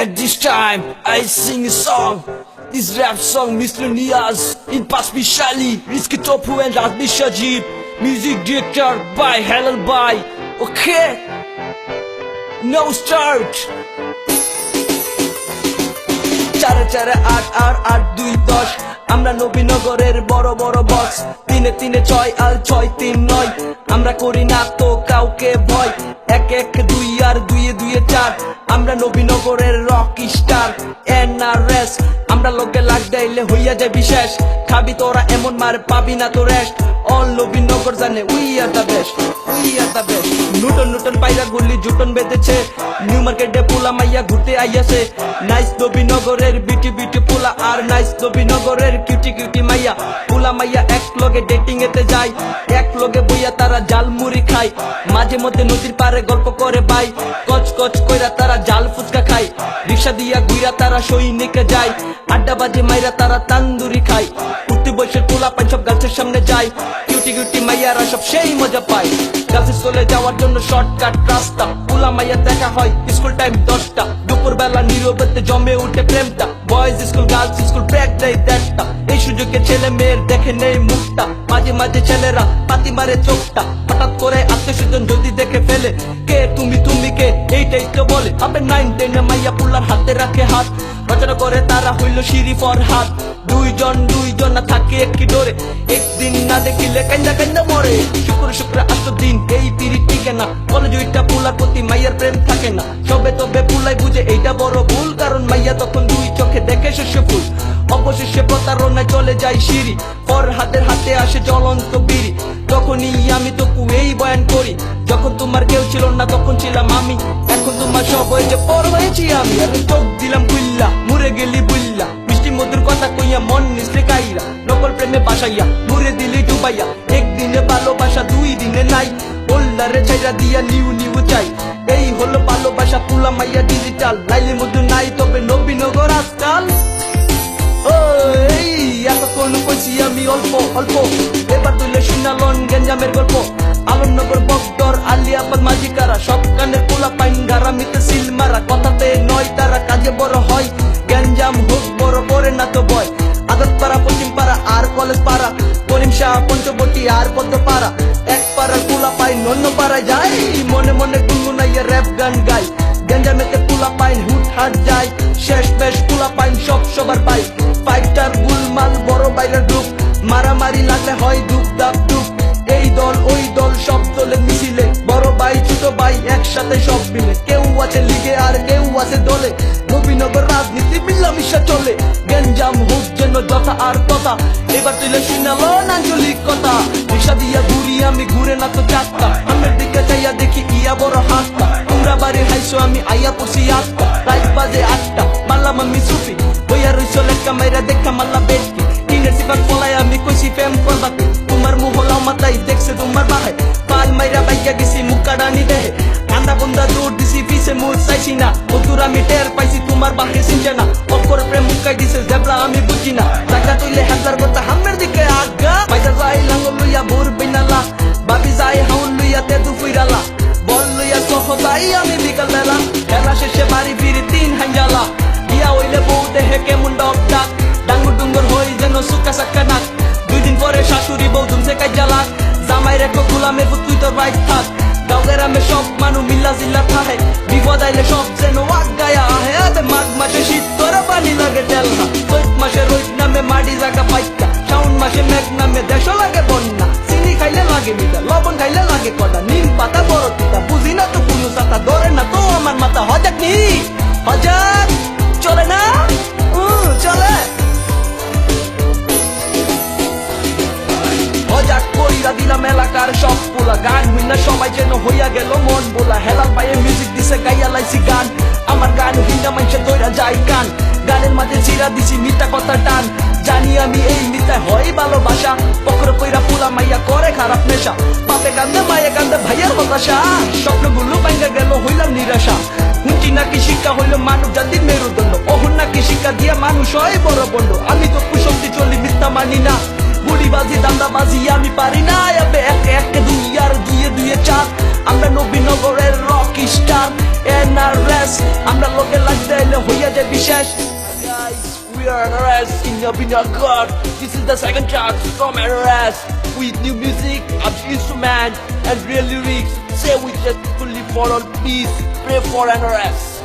At this time, I sing a song. This rap song, Miscellaneous, in Paspi Shali, Rizky Topu and Razmi Shajib. Music director by Halal Bai. Okay? Now start. চারে চারে আট আর আট দুই 10 আমরা নবীনগরের বড় বড় box 3 3 6 আর 6 3 9 আমরা করি না তো কাউকে ভয় 1 1 2 আর 2 2 4 আমরা নবীনগরের রক স্টার এনআরএস আমরা লোকে লাগ দিলে হইয়া যায় বিশেষ খাবি তোরা এমন মার পাবি না তো রেস্ট অল নবীনগর জানে উই আর দ্য বেস্ট নূতন নূতন পায়রা গুলি জুটন বেঁধেছে নিউ মার্কেটে পোলা মাইয়া ঘুরতে আইয়াছে নাইস নবীনগরের বিটি বিটি পোলা আর নাইস নবীনগরের কিউটি কিউটি মাইয়া পোলা মাইয়া এক লগে ডেটিং এতে যায় এক লগে বইয়া তারা জাল মুড়ি খায় মাঝে মধ্যে নদীর পারে গল্প করে বাই কচ কচ কইরা তারা জাল ফুচকা খায় রিক্সা দিয়া গুইরা তারা সৈনিকে যায় আড্ডা বাজে মাইরা তারা তান্দুরি খায় উঠতি বয়সের পোলা পাই সব গাছের সামনে যায় কিউটি কিউটি মাইয়ারা সব সেই মজা পায় গাছে চলে যাওয়ার জন্য শর্টকাট রাস্তা পোলা মাইয়া দেখা হয় স্কুল টাইম 10টা দুপুর বেলা নীরবতে জমে উঠে প্রেমটা boys school girls school break দেয় দেড়টা এই সুযোগে ছেলে মেয়ের দেখে নেই মুখটা মাঝে মাঝে ছেলেরা পাতি মারে চোখটা হঠাৎ করে আত্মীয়স্বজন যদি দেখে ফেলে কে তুমি তুমি কে এইটাই তো বলে আপনি 9 10 মাইয়া পোলার হাতে রাখে হাত রচনা করে তারা হইল সিঁড়ি ফর হাত দুইজন না থাকে একই ডোরে একদিন না দেখিলে কান্দা কান্দা মরে শুক্র 8 দিন এই পিড়ি টিকে না কলেজ ওইটা পোলার প্রতি মাইয়ার প্রেম থাকে না সবে তবে পোলাই বুঝে এইটা বড় ভুল কারণ মাইয়া তখন দুই চোখে দেখে শস্য ফুল অবশেষে প্রতারণায় চলে যায় সিঁড়ি পর হাতের হাতে আসে জ্বলন্ত বিড়ি তখনই আমি তো এই বয়ান করি যখন তোমার কেউ ছিল না তখন ছিলাম আমি এখন তোমার সব হয়েছে পর হয়েছি আমি আর চোখ দিলাম খুল্লা মুড়ে গেলি বুল্লা মিষ্টি মধুর কথা কইয়া মন নিচলে কাইরা নকল প্রেমে বাসাইয়া মুড়ে দিলি ডুবাইয়া একদিনে ভালোবাসা 2 দিনে নাই বললারে ছাইরা দিয়া নিউ চাই এই হলো ভালোবাসা পোলা মাইয়া ডিজিটাল লাইলের মধ্যে নাই তবে নবীনগর আজকাল এতক্ষণ কইছি আমি অল্প এবার তুলে শুনালন গেঞ্জামের গল্প আলমনগর বকদর আলিয়াবাদ মাঝিকারা সব কানের পোলা পাইন গারামিতে সিল মারা কথাতে নয় তারা কাজে বড় হয় গেঞ্জাম হোক বড় করে না তো বয় আদত পাড়া পশ্চিম পাড়া আর কলেজ পাড়া করিম শাহ পঞ্চবটি আর পদ্ম পাড়া এক পাড়ার পোলা পাইন অন্য পাড়ায় যায় মনে মনে গুনগুনাইয়া র্যাপ গান গায় গেঞ্জামেতে পোলা পাইন হুট হাট যায় শেষ বেশ পোলা পাইন সব সবার পাই ফাইটার গুলমাল বড় বাইরের গ্রুপ মারামারি লাগলে হয় দুপ দাপ দুপ এই দল ওই দল সব দলে মিছিলে বড় ভাই ছোট ভাই একসাথে সব মিলে কেউ আছে লিগে আর কেউ আছে দলে নবীনগর রাজনীতি মিলামিশা চলে গেঞ্জাম হোক যেন যথা আর কথা এবার তুলে শুনালো আঞ্চলিক কথা রিক্সা দিয়া ঘুরি আমি ঘুরে না তো চাক্কা আমের দিকে চাইয়া দেখি ইয়া বড় হাতটা তোমরা বাড়ি হাইছো আমি আইয়া পড়ছি 8টা রাত বাজে 8টা মাল্লাম আমি সুফি বইয়া রইছো লেখা মাইরা দেখা মাল্লা বেটকি কিনের সিপাক পলাই আমি কইছি প্রেম করবাকে তোমার মুহলা মাথায় দেখছে তোমার বাহে পাল মাইরা বাইয়া গেছি মুক্কাডানি দেহে কান্দা বন্দা দৌড় দিছি পিছে মুখ চাইছি না ওতুর আমি টের পাইছি তোমার বাহে চিনছে না অপর প্রেম মুক্কাই দিছে জেবলা আমি বুঝি না টাকা তুইলে হাজার কথা হামের দিকে আগা পয়সা যাই লাঙ্গল লইয়া ভোর বিনালা বাবি যাই হাউল লইয়া তে দু ফুইরালা বল লইয়া সহদাই আমি বিকাল বেলা খেলা শেষে বাড়ি ফিরি 3 হাঞ্জালা ইয়া হইলে বউ দেহে কেমন ডক ডাক ডাঙ্গুর ডুঙ্গুর হই যেন সুকা সাক্কা নাক 2 দিন পরে শাশুড়ি বউ ধুমছে কাজ্জালা জামাই রেখো গোলামের পুত তুই তো রাইট থাক গাঁওয়ের আমি সব মানু মিল্লা জিল্লা থাহে বিপদ আইলে সব যেন ওয়াক গায়া আহে আবে মাঘ মাসে শীত তোরা পানি লাগে তেলনা চৈত মাসে রোদ নামে মাটি জায়গা পাইকা শাওন মাসে মেঘ নামে দেশ লাগে বন্যা চিনি খাইলে লাগে মিঠা লবণ খাইলে লাগে কটা নিম পাতা বড় তিতা বুঝি না তো কোনো সাতা ধরে না তো আমার মাথা হজাক নি হজাক চলে না চলে হজাক কইরা দিলাম এলাকার সব পোলা গান হইনা সবাই যেন হইয়া গেল মন বোলা হেলাল পায়ে মিউজিক দিছে গাইয়া লাইছি গান আমার গান হইনা মানুষে দইরা যায় কান গানের মাঝে চিরা দিছি মিথ্যা কথা টান জানি আমি এই মিথ্যায় হয় ভালোবাসা পকর কইরা পোলা মাইয়া করে খারাপ নেশা পাপে কান্দে মায়ে কান্দে ভাইয়ার হতাশা স্বপ্নগুলো ভাঙ্গা গেল হইলাম নিরাশা হুঁচি নাকি শিক্ষা হইল মানব জাতির মেরুদণ্ড অহন নাকি শিক্ষা দিয়া মানুষ হয় বড় বন্ড আমি তো কুশক্তি চলি মিথ্যা মানি না বুড়িবাজি দান্দাবাজি আমি পারি না এবে 1 1 2 আর 2 2 4 আমরা নবীনগরের রক স্টার আর NRS আমরা লোকে লাগতে এলে হইয়া যায় বিশেষ Guys, we are NRS in your God. This is the second track from NRS with new music, upbeat instrument and real lyrics. Say we just fully for all peace, pray for NRS.